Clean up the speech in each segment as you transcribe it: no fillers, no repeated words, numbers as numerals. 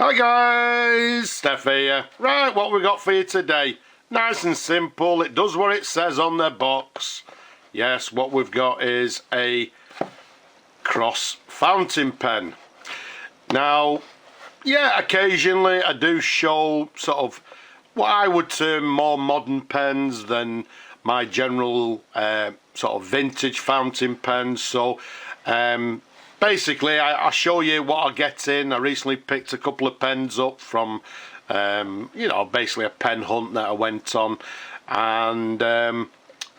Hi guys, Steph here. Right, what we got for you today? Nice and simple, it does what it says on the box. Yes, what we've got is a cross fountain pen. Now, yeah, occasionally I do show sort of what I would term more modern pens than my general sort of vintage fountain pens. So basically I show you what I get in. I recently picked a couple of pens up from basically a pen hunt that I went on, and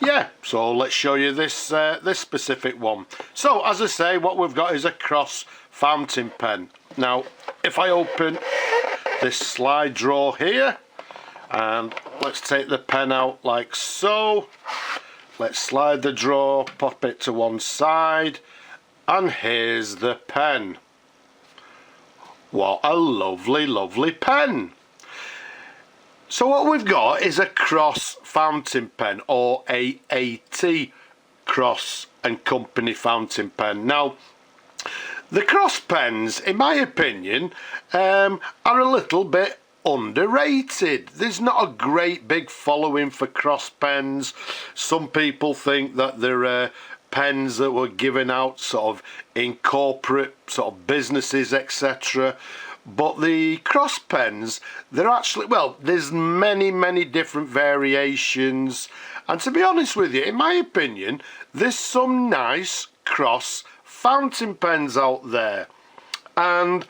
yeah, so let's show you this this specific one. So as I say, what we've got is a cross fountain pen. Now if I open this slide drawer here, and let's take the pen out like so, let's slide the drawer, pop it to one side, and here's the pen. What a lovely pen. So what we've got is a cross fountain pen, or a AT Cross and Company fountain pen. Now the cross pens, in my opinion, are a little bit underrated. There's not a great big following for cross pens. Some people think that they're pens that were given out sort of in corporate sort of businesses, etc. But the cross pens, they're actually, well, there's many different variations, and to be honest with you, in my opinion, there's some nice cross fountain pens out there. And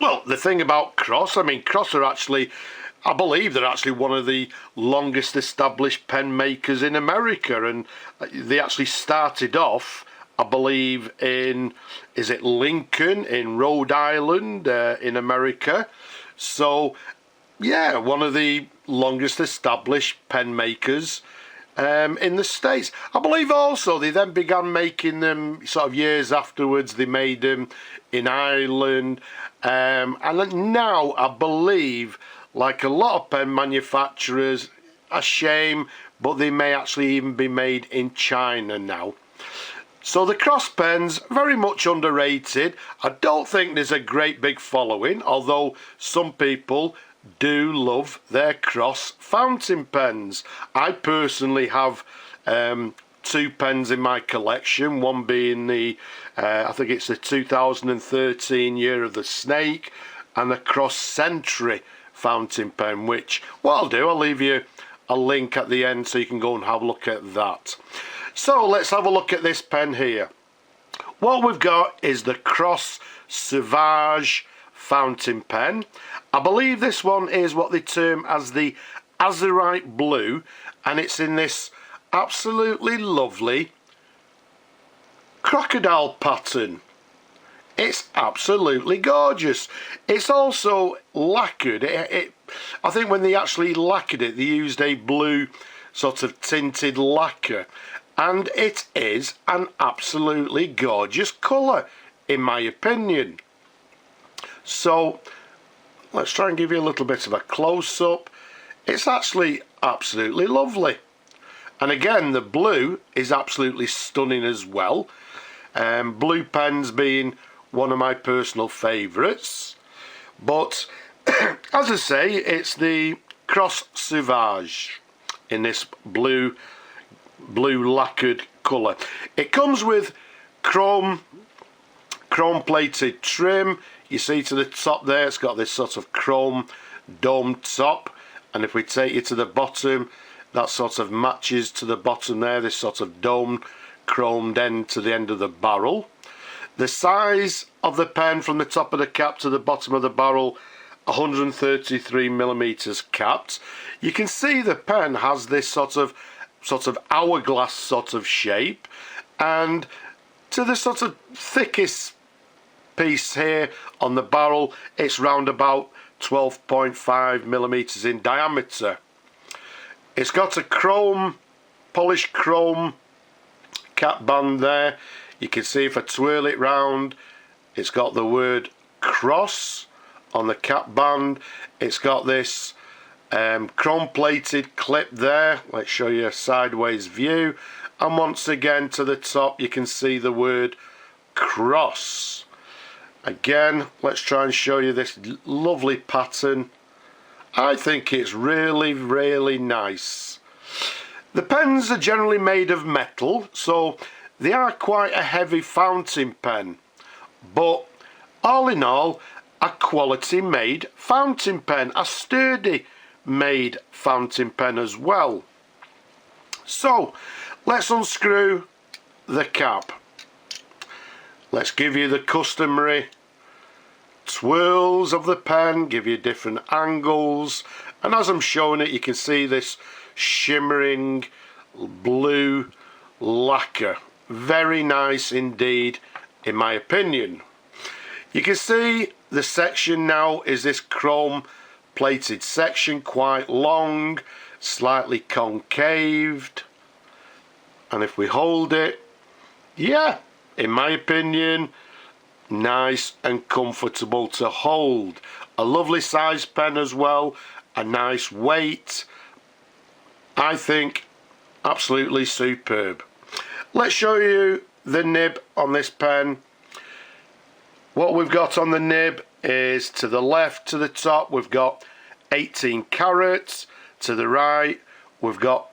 well, the thing about Cross, I mean, Cross are actually, I believe they're actually one of the longest established pen makers in America, and they actually started off, I believe, in, is it Lincoln in Rhode Island in America. So yeah, one of the longest established pen makers in the States. I believe also they then began making them sort of years afterwards. They made them in Ireland, and now I believe, like a lot of pen manufacturers, a shame, but they may actually even be made in China now. So the cross pens, very much underrated. I don't think there's a great big following, although some people do love their cross fountain pens. I personally have two pens in my collection, one being the I think it's the 2013 Year of the Snake, and the Cross Century fountain pen, which what I'll do, I'll leave you a link at the end so you can go and have a look at that. So let's have a look at this pen here. What we've got is the Cross Sauvage fountain pen. I believe this one is what they term as the Azurite Blue, and it's in this absolutely lovely crocodile pattern. It's absolutely gorgeous. It's also lacquered. I think when they actually lacquered it, they used a blue sort of tinted lacquer, and it is an absolutely gorgeous colour, in my opinion. So let's try and give you a little bit of a close-up. It's actually absolutely lovely, and again the blue is absolutely stunning as well. Blue pens being one of my personal favourites, but as I say, it's the Cross Sauvage in this blue lacquered colour. It comes with chrome plated trim. You see to the top there, it's got this sort of chrome dome top, and if we take you to the bottom, that sort of matches to the bottom there, this sort of dome chromed end to the end of the barrel. The size of the pen from the top of the cap to the bottom of the barrel, 133mm capped. You can see the pen has this sort of hourglass sort of shape, and to the sort of thickest piece here on the barrel, it's round about 12.5mm in diameter. It's got a polished chrome cap band there. You can see if I twirl it round, it's got the word Cross on the cap band. It's got this chrome plated clip there. Let's show you a sideways view, and once again to the top you can see the word Cross. Again, let's try and show you this lovely pattern. I think it's really, really nice. The pens are generally made of metal, so they are quite a heavy fountain pen, but all in all, a quality made fountain pen, a sturdy made fountain pen as well. So let's unscrew the cap. Let's give you the customary twirls of the pen, give you different angles, and as I'm showing it, you can see this shimmering blue lacquer. Very nice indeed, in my opinion. You can see the section now is this chrome plated section, quite long, slightly concaved, and if we hold it, yeah, in my opinion, nice and comfortable to hold. A lovely size pen as well, a nice weight. I think absolutely superb. Let's show you the nib on this pen. What we've got on the nib is, to the left, to the top, we've got 18 carats. To the right, we've got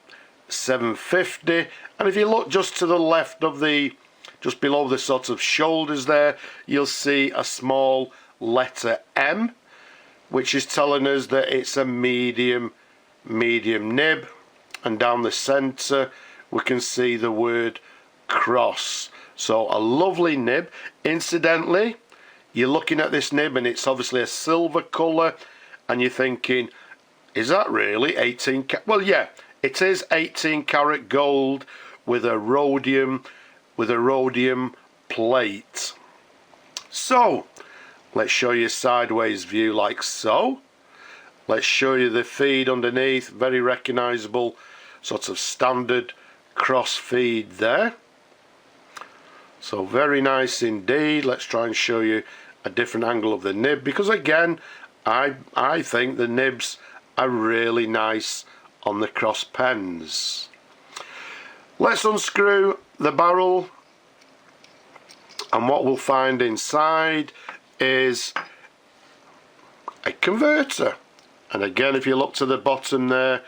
750. And if you look just to the left of just below the sort of shoulders there, you'll see a small letter M, which is telling us that it's a medium nib. And down the centre, we can see the word cross. So a lovely nib. Incidentally, you're looking at this nib and it's obviously a silver colour, and you're thinking, is that really 18 carat? Well, yeah, it is 18 karat gold with a rhodium plate. So let's show you a sideways view like so. Let's show you the feed underneath, very recognisable sort of standard cross feed there. So very nice indeed. Let's try and show you a different angle of the nib, because again, I think the nibs are really nice on the cross pens. Let's unscrew the barrel, and what we'll find inside is a converter. And again, if you look to the bottom there,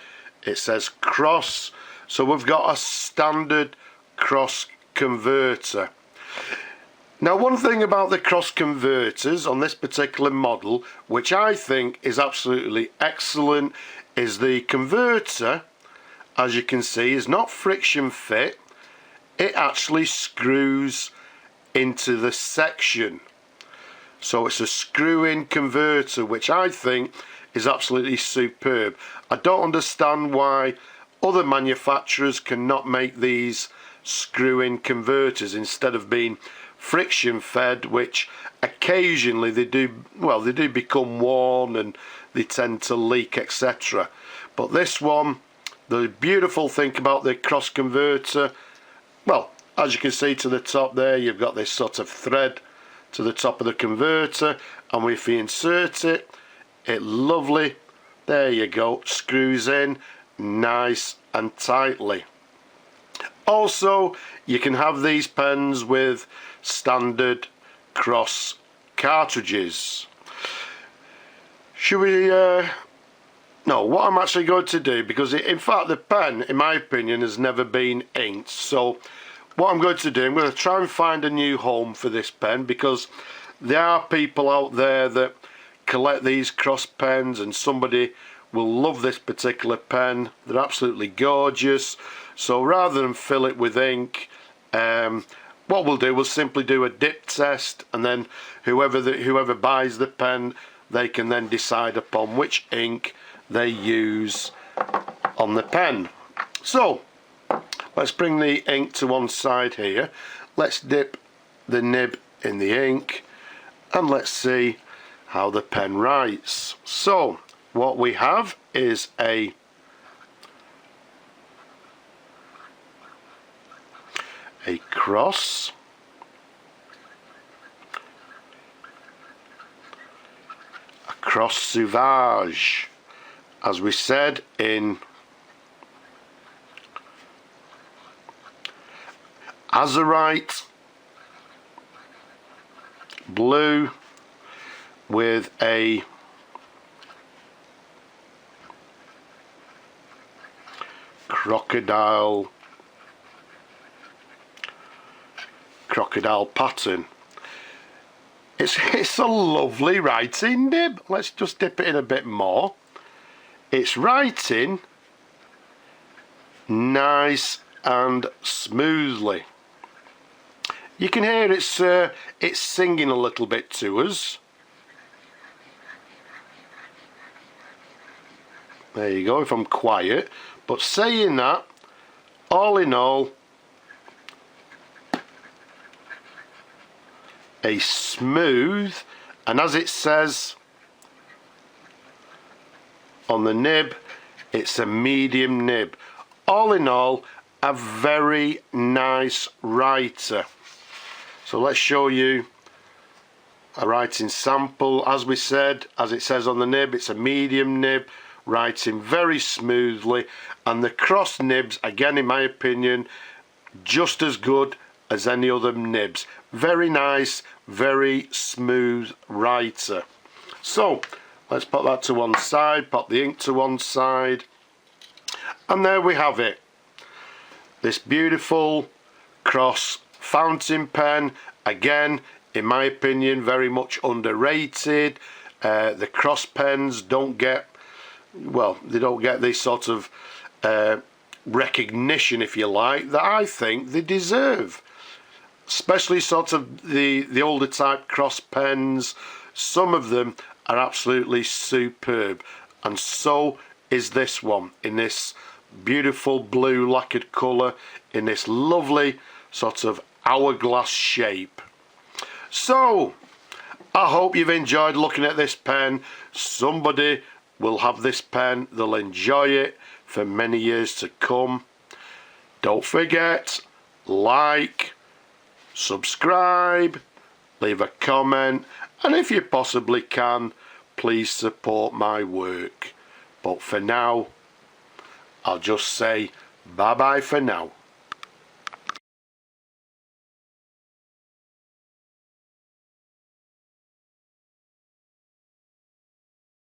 it says cross. So we've got a standard cross converter. Now, one thing about the cross converters on this particular model, which I think is absolutely excellent, is the converter, as you can see, is not friction fit. It actually screws into the section. So it's a screw-in converter, which I think is absolutely superb. I don't understand why other manufacturers cannot make these screw-in converters instead of being friction fed, which occasionally they do become worn and they tend to leak, etc. But this one, the beautiful thing about the cross converter, well, as you can see to the top there, you've got this sort of thread to the top of the converter, and if you insert it, it lovely, there you go, screws in nice and tightly. Also, you can have these pens with standard cross cartridges. Should we no, what I'm actually going to do, because in fact the pen, in my opinion, has never been inked, so what I'm going to do, I'm going to try and find a new home for this pen, because there are people out there that collect these cross pens, and somebody will love this particular pen. They're absolutely gorgeous. So rather than fill it with ink, what we'll do, we'll simply do a dip test, and then whoever buys the pen, they can then decide upon which ink they use on the pen. So let's bring the ink to one side here. Let's dip the nib in the ink, and let's see how the pen writes. So what we have is a cross, Sauvage, as we said, in Azurite blue with a crocodile pattern. It's a lovely writing nib. Let's just dip it in a bit more. It's writing nice and smoothly. You can hear it's singing a little bit to us. There you go, if I'm quiet. But saying that, all in all, a smooth, and as it says on the nib, it's a medium nib. All in all, a very nice writer. So let's show you a writing sample. As we said, as it says on the nib, it's a medium nib, writing very smoothly, and the cross nibs, again in my opinion, just as good as any other nibs. Very nice, very smooth writer. So let's put that to one side, pop the ink to one side, and there we have it. This beautiful cross fountain pen, again in my opinion very much underrated. The cross pens don't get, well, they don't get this sort of recognition, if you like, that I think they deserve. Especially sort of the older type cross pens. Some of them are absolutely superb, and so is this one, in this beautiful blue lacquered colour, in this lovely sort of hourglass shape. So I hope you've enjoyed looking at this pen. Somebody will have this pen, they'll enjoy it for many years to come. Don't forget, like, subscribe, leave a comment, and if you possibly can, please support my work. But for now, I'll just say bye bye for now.